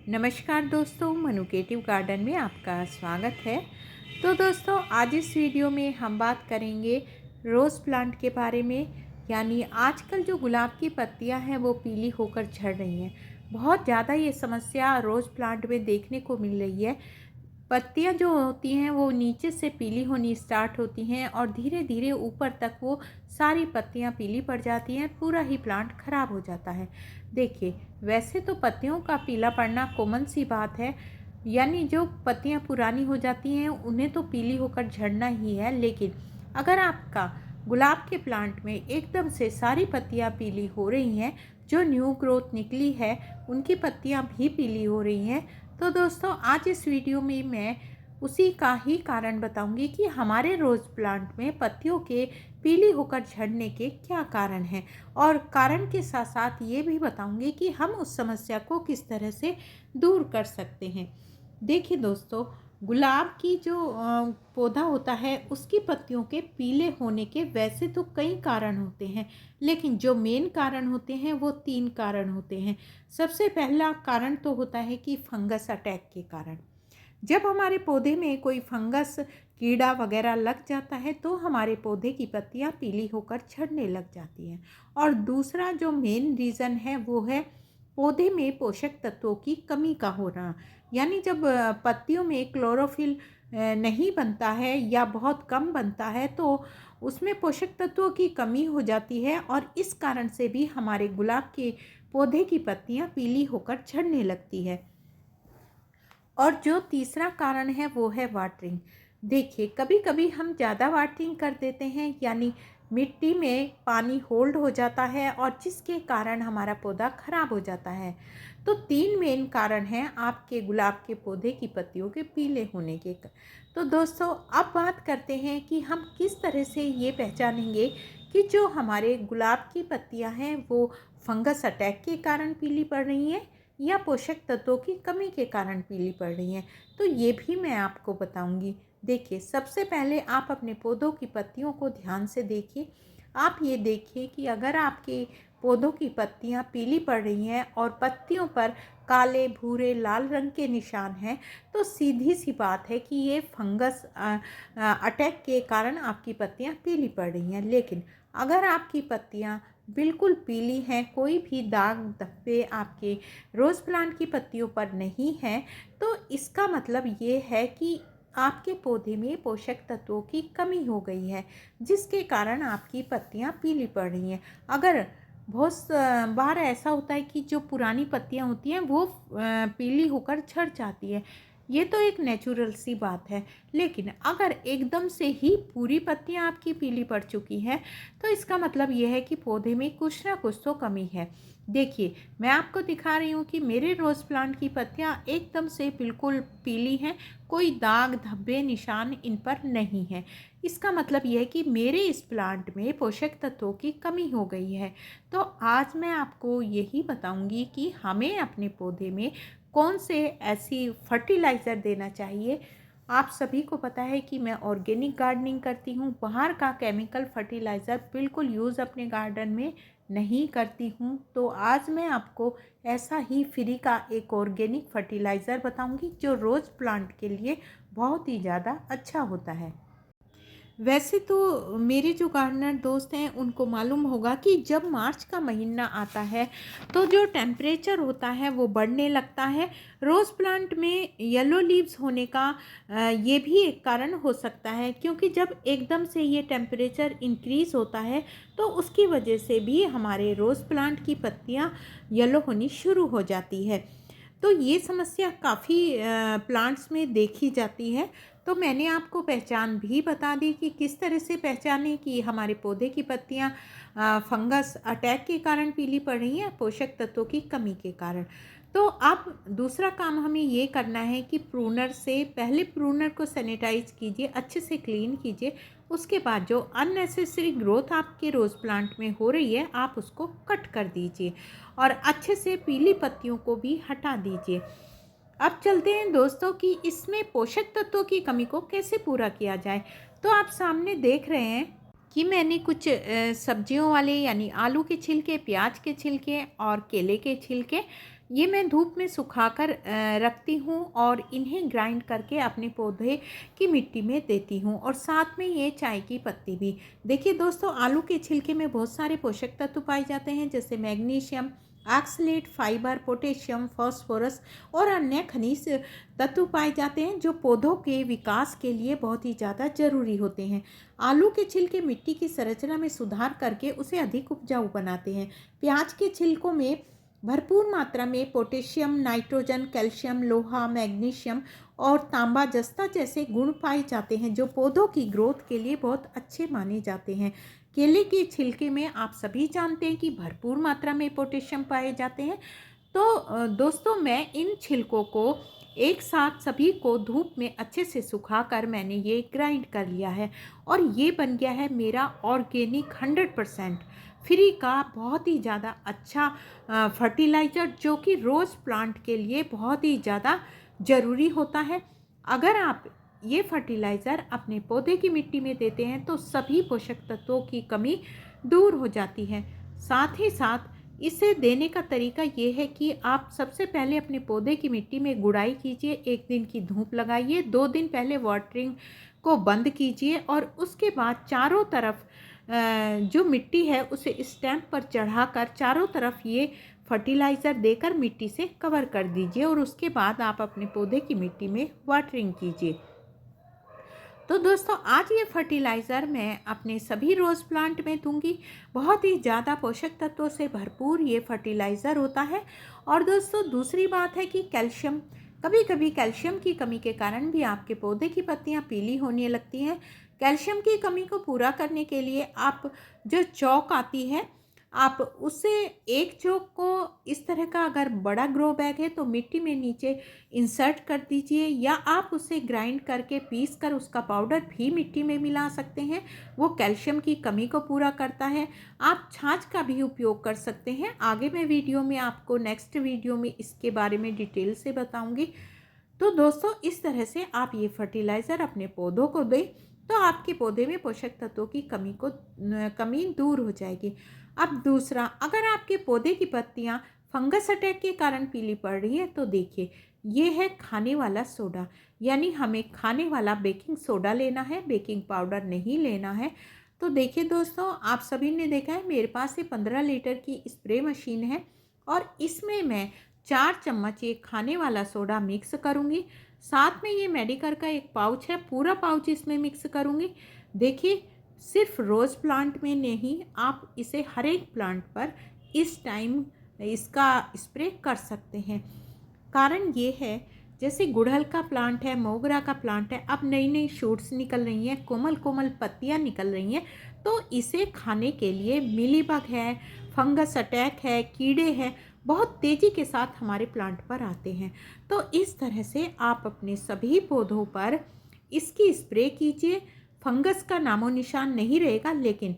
नमस्कार दोस्तों, मनुकेटिव गार्डन में आपका स्वागत है। तो दोस्तों, आज इस वीडियो में हम बात करेंगे रोज़ प्लांट के बारे में। यानी आजकल जो गुलाब की पत्तियां हैं वो पीली होकर झड़ रही हैं। बहुत ज़्यादा ये समस्या रोज़ प्लांट में देखने को मिल रही है। पत्तियां जो होती हैं वो नीचे से पीली होनी स्टार्ट होती हैं और धीरे धीरे ऊपर तक वो सारी पत्तियां पीली पड़ जाती हैं, पूरा ही प्लांट खराब हो जाता है। देखिए, वैसे तो पत्तियों का पीला पड़ना कॉमन सी बात है, यानी जो पत्तियां पुरानी हो जाती हैं उन्हें तो पीली होकर झड़ना ही है। लेकिन अगर आपका गुलाब के प्लांट में एकदम से सारी पत्तियां पीली हो रही हैं, जो न्यू ग्रोथ निकली है उनकी पत्तियां भी पीली हो रही हैं, तो दोस्तों आज इस वीडियो में मैं उसी का ही कारण बताऊंगी कि हमारे रोज़ प्लांट में पत्तियों के पीली होकर झड़ने के क्या कारण हैं, और कारण के साथ साथ ये भी बताऊंगी कि हम उस समस्या को किस तरह से दूर कर सकते हैं। देखिए दोस्तों, गुलाब की जो पौधा होता है उसकी पत्तियों के पीले होने के वैसे तो कई कारण होते हैं, लेकिन जो मेन कारण होते हैं वो 3 कारण होते हैं। सबसे पहला कारण तो होता है कि फंगस अटैक के कारण। जब हमारे पौधे में कोई फंगस कीड़ा वगैरह लग जाता है तो हमारे पौधे की पत्तियां पीली होकर झड़ने लग जाती हैं। और दूसरा जो मेन रीज़न है वो है पौधे में पोषक तत्वों की कमी का होना। यानी जब पत्तियों में क्लोरोफिल नहीं बनता है या बहुत कम बनता है तो उसमें पोषक तत्वों की कमी हो जाती है, और इस कारण से भी हमारे गुलाब के पौधे की पत्तियां पीली होकर झड़ने लगती है। और जो तीसरा कारण है वो है वाटरिंग। देखिए, कभी कभी हम ज़्यादा वाटरिंग कर देते हैं, यानी मिट्टी में पानी होल्ड हो जाता है और जिसके कारण हमारा पौधा खराब हो जाता है। तो 3 मेन कारण हैं आपके गुलाब के पौधे की पत्तियों के पीले होने के। तो दोस्तों, अब बात करते हैं कि हम किस तरह से ये पहचानेंगे कि जो हमारे गुलाब की पत्तियां हैं वो फंगस अटैक के कारण पीली पड़ रही हैं या पोषक तत्वों की कमी के कारण पीली पड़ रही हैं। तो ये भी मैं आपको बताऊंगी। देखिए, सबसे पहले आप अपने पौधों की पत्तियों को ध्यान से देखिए। आप ये देखिए कि अगर आपके पौधों की पत्तियां पीली पड़ रही हैं और पत्तियों पर काले, भूरे, लाल रंग के निशान हैं, तो सीधी सी बात है कि ये फंगस अटैक के कारण आपकी पत्तियां पीली पड़ रही हैं। लेकिन अगर आपकी पत्तियां बिल्कुल पीली हैं, कोई भी दाग धब्बे आपके रोज़ प्लांट की पत्तियों पर नहीं है, तो इसका मतलब ये है कि आपके पौधे में पोषक तत्वों की कमी हो गई है, जिसके कारण आपकी पत्तियां पीली पड़ रही हैं। अगर बहुत बार ऐसा होता है कि जो पुरानी पत्तियां होती हैं वो पीली होकर झड़ जाती है, ये तो एक नेचुरल सी बात है। लेकिन अगर एकदम से ही पूरी पत्तियां आपकी पीली पड़ चुकी हैं, तो इसका मतलब यह है कि पौधे में कुछ ना कुछ तो कमी है। देखिए, मैं आपको दिखा रही हूँ कि मेरे रोज़ प्लांट की पत्तियाँ एकदम से बिल्कुल पीली हैं, कोई दाग धब्बे निशान इन पर नहीं है। इसका मतलब यह है कि मेरे इस प्लांट में पोषक तत्वों की कमी हो गई है। तो आज मैं आपको यही बताऊंगी कि हमें अपने पौधे में कौन से ऐसी फर्टिलाइज़र देना चाहिए। आप सभी को पता है कि मैं ऑर्गेनिक गार्डनिंग करती हूँ, बाहर का केमिकल फर्टिलाइज़र बिल्कुल यूज़ अपने गार्डन में नहीं करती हूँ। तो आज मैं आपको ऐसा ही फ्री का एक ऑर्गेनिक फर्टिलाइज़र बताऊँगी जो रोज़ प्लांट के लिए बहुत ही ज़्यादा अच्छा होता है। वैसे तो मेरे जो गार्डनर दोस्त हैं उनको मालूम होगा कि जब मार्च का महीना आता है तो जो टेम्परेचर होता है वो बढ़ने लगता है। रोज़ प्लांट में येलो लीव्स होने का ये भी एक कारण हो सकता है, क्योंकि जब एकदम से ये टेम्परेचर इंक्रीज़ होता है तो उसकी वजह से भी हमारे रोज़ प्लांट की पत्तियाँ येलो होनी शुरू हो जाती है। तो ये समस्या काफ़ी प्लांट्स में देखी जाती है। तो मैंने आपको पहचान भी बता दी कि किस तरह से पहचानें कि हमारे पौधे की पत्तियां फंगस अटैक के कारण पीली पड़ रही हैं, पोषक तत्वों की कमी के कारण। तो अब दूसरा काम हमें ये करना है कि प्रूनर से पहले प्रूनर को सैनिटाइज कीजिए, अच्छे से क्लीन कीजिए। उसके बाद जो अननेसेसरी ग्रोथ आपके रोज़ प्लांट में हो रही है आप उसको कट कर दीजिए और अच्छे से पीली पत्तियों को भी हटा दीजिए। अब चलते हैं दोस्तों कि इसमें पोषक तत्वों की कमी को कैसे पूरा किया जाए। तो आप सामने देख रहे हैं कि मैंने कुछ सब्जियों वाले यानी आलू के छिलके, प्याज के छिलके और केले के छिलके ये मैं धूप में सुखाकर रखती हूँ और इन्हें ग्राइंड करके अपने पौधे की मिट्टी में देती हूँ। और साथ में ये चाय की पत्ती भी। देखिए दोस्तों, आलू के छिलके में बहुत सारे पोषक तत्व पाए जाते हैं, जैसे magnesium, oxalate, fibre, potassium, phosphorus और अन्य खनिज तत्व पाए जाते हैं, जो पौधों के विकास के लिए बहुत ही ज़्यादा जरूरी होते हैं। आलू के छिलके मिट्टी की संरचना में सुधार करके उसे अधिक उपजाऊ बनाते हैं। प्याज के छिलकों में भरपूर मात्रा में पोटेशियम, नाइट्रोजन, कैल्शियम, लोहा, मैग्नीशियम और तांबा जस्ता जैसे गुण पाए जाते हैं, जो पौधों की ग्रोथ के लिए बहुत अच्छे माने जाते हैं। केले के छिलके में आप सभी जानते हैं कि भरपूर मात्रा में पोटेशियम पाए जाते हैं। तो दोस्तों, मैं इन छिलकों को एक साथ सभी को धूप में अच्छे से सुखाकर मैंने ये ग्राइंड कर लिया है और ये बन गया है मेरा ऑर्गेनिक 100% फ्री का बहुत ही ज़्यादा अच्छा फर्टिलाइज़र, जो कि रोज़ प्लांट के लिए बहुत ही ज़्यादा ज़रूरी होता है। अगर आप ये फर्टिलाइज़र अपने पौधे की मिट्टी में देते हैं तो सभी पोषक तत्वों की कमी दूर हो जाती है। साथ ही साथ इसे देने का तरीका ये है कि आप सबसे पहले अपने पौधे की मिट्टी में गुड़ाई कीजिए, 1 दिन की धूप लगाइए, 2 दिन पहले वाटरिंग को बंद कीजिए और उसके बाद चारों तरफ जो मिट्टी है उसे स्टैम्प पर चढ़ाकर चारों तरफ ये फर्टिलाइज़र देकर मिट्टी से कवर कर दीजिए और उसके बाद आप अपने पौधे की मिट्टी में वाटरिंग कीजिए। तो दोस्तों, आज ये फर्टिलाइज़र मैं अपने सभी रोज़ प्लांट में दूंगी। बहुत ही ज़्यादा पोषक तत्वों से भरपूर ये फर्टिलाइज़र होता है। और दोस्तों, दूसरी बात है कि कैल्शियम, कभी कभी कैल्शियम की कमी के कारण भी आपके पौधे की पत्तियां पीली होने लगती हैं। कैल्शियम की कमी को पूरा करने के लिए आप जो चौक आती है, आप उससे एक चौक को इस तरह का, अगर बड़ा ग्रो बैग है तो मिट्टी में नीचे इंसर्ट कर दीजिए, या आप उसे ग्राइंड करके पीस कर उसका पाउडर भी मिट्टी में मिला सकते हैं। वो कैल्शियम की कमी को पूरा करता है। आप छाछ का भी उपयोग कर सकते हैं। आगे मैं वीडियो में आपको नेक्स्ट वीडियो में इसके बारे में डिटेल से बताऊंगी। तो दोस्तों, इस तरह से आप ये फर्टिलाइज़र अपने पौधों को दें तो आपके पौधे में पोषक तत्वों की कमी दूर हो जाएगी। अब दूसरा, अगर आपके पौधे की पत्तियां फंगस अटैक के कारण पीली पड़ रही है तो देखिए, ये है खाने वाला सोडा, यानी हमें खाने वाला बेकिंग सोडा लेना है, बेकिंग पाउडर नहीं लेना है। तो देखिए दोस्तों, आप सभी ने देखा है मेरे पास ये 15 लीटर की स्प्रे मशीन है और इसमें मैं 4 चम्मच ये खाने वाला सोडा मिक्स करूँगी। साथ में ये मेडिकर का एक पाउच है, पूरा पाउच इसमें मिक्स करूँगी। देखिए, सिर्फ रोज़ प्लांट में नहीं, आप इसे हर एक प्लांट पर इस टाइम इसका स्प्रे कर सकते हैं। कारण ये है, जैसे गुड़हल का प्लांट है, मोगरा का प्लांट है, अब नई नई शूट्स निकल रही हैं, कोमल कोमल पत्तियां निकल रही हैं, तो इसे खाने के लिए मिलीबग है, फंगस अटैक है, कीड़े हैं, बहुत तेज़ी के साथ हमारे प्लांट पर आते हैं। तो इस तरह से आप अपने सभी पौधों पर इसकी स्प्रे कीजिए। फंगस का नामो निशान नहीं रहेगा, लेकिन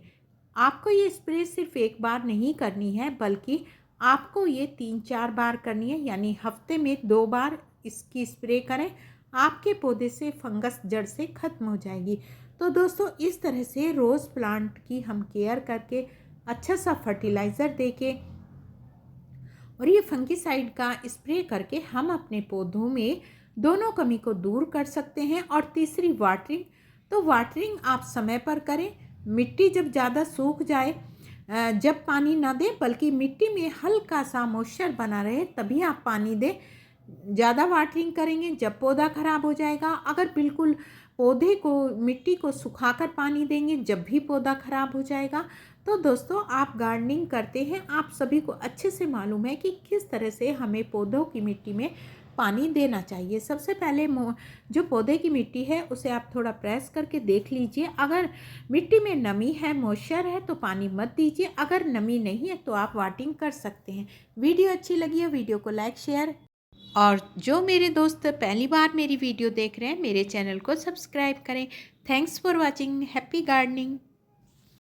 आपको ये स्प्रे सिर्फ एक बार नहीं करनी है, बल्कि आपको ये 3-4 बार करनी है, यानी हफ्ते में 2 बार इसकी स्प्रे करें। आपके पौधे से फंगस जड़ से ख़त्म हो जाएगी। तो दोस्तों, इस तरह से रोज़ प्लांट की हम केयर करके अच्छा सा फर्टिलाइज़र देके और ये फंगीसाइड का स्प्रे करके हम अपने पौधों में दोनों कमी को दूर कर सकते हैं। और तीसरी, वाटरिंग। तो वाटरिंग आप समय पर करें। मिट्टी जब ज़्यादा सूख जाए, जब पानी ना दें, बल्कि मिट्टी में हल्का सा मॉइस्चर बना रहे तभी आप पानी दें। ज़्यादा वाटरिंग करेंगे जब पौधा ख़राब हो जाएगा। अगर बिल्कुल पौधे को, मिट्टी को सुखाकर पानी देंगे जब भी पौधा ख़राब हो जाएगा। तो दोस्तों, आप गार्डनिंग करते हैं, आप सभी को अच्छे से मालूम है कि किस तरह से हमें पौधों की मिट्टी में पानी देना चाहिए। सबसे पहले जो पौधे की मिट्टी है उसे आप थोड़ा प्रेस करके देख लीजिए। अगर मिट्टी में नमी है, मॉइस्चर है, तो पानी मत दीजिए। अगर नमी नहीं है तो आप वाटरिंग कर सकते हैं। वीडियो अच्छी लगी है, वीडियो को लाइक, शेयर, और जो मेरे दोस्त पहली बार मेरी वीडियो देख रहे हैं, मेरे चैनल को सब्सक्राइब करें। Thanks for watching. Happy gardening.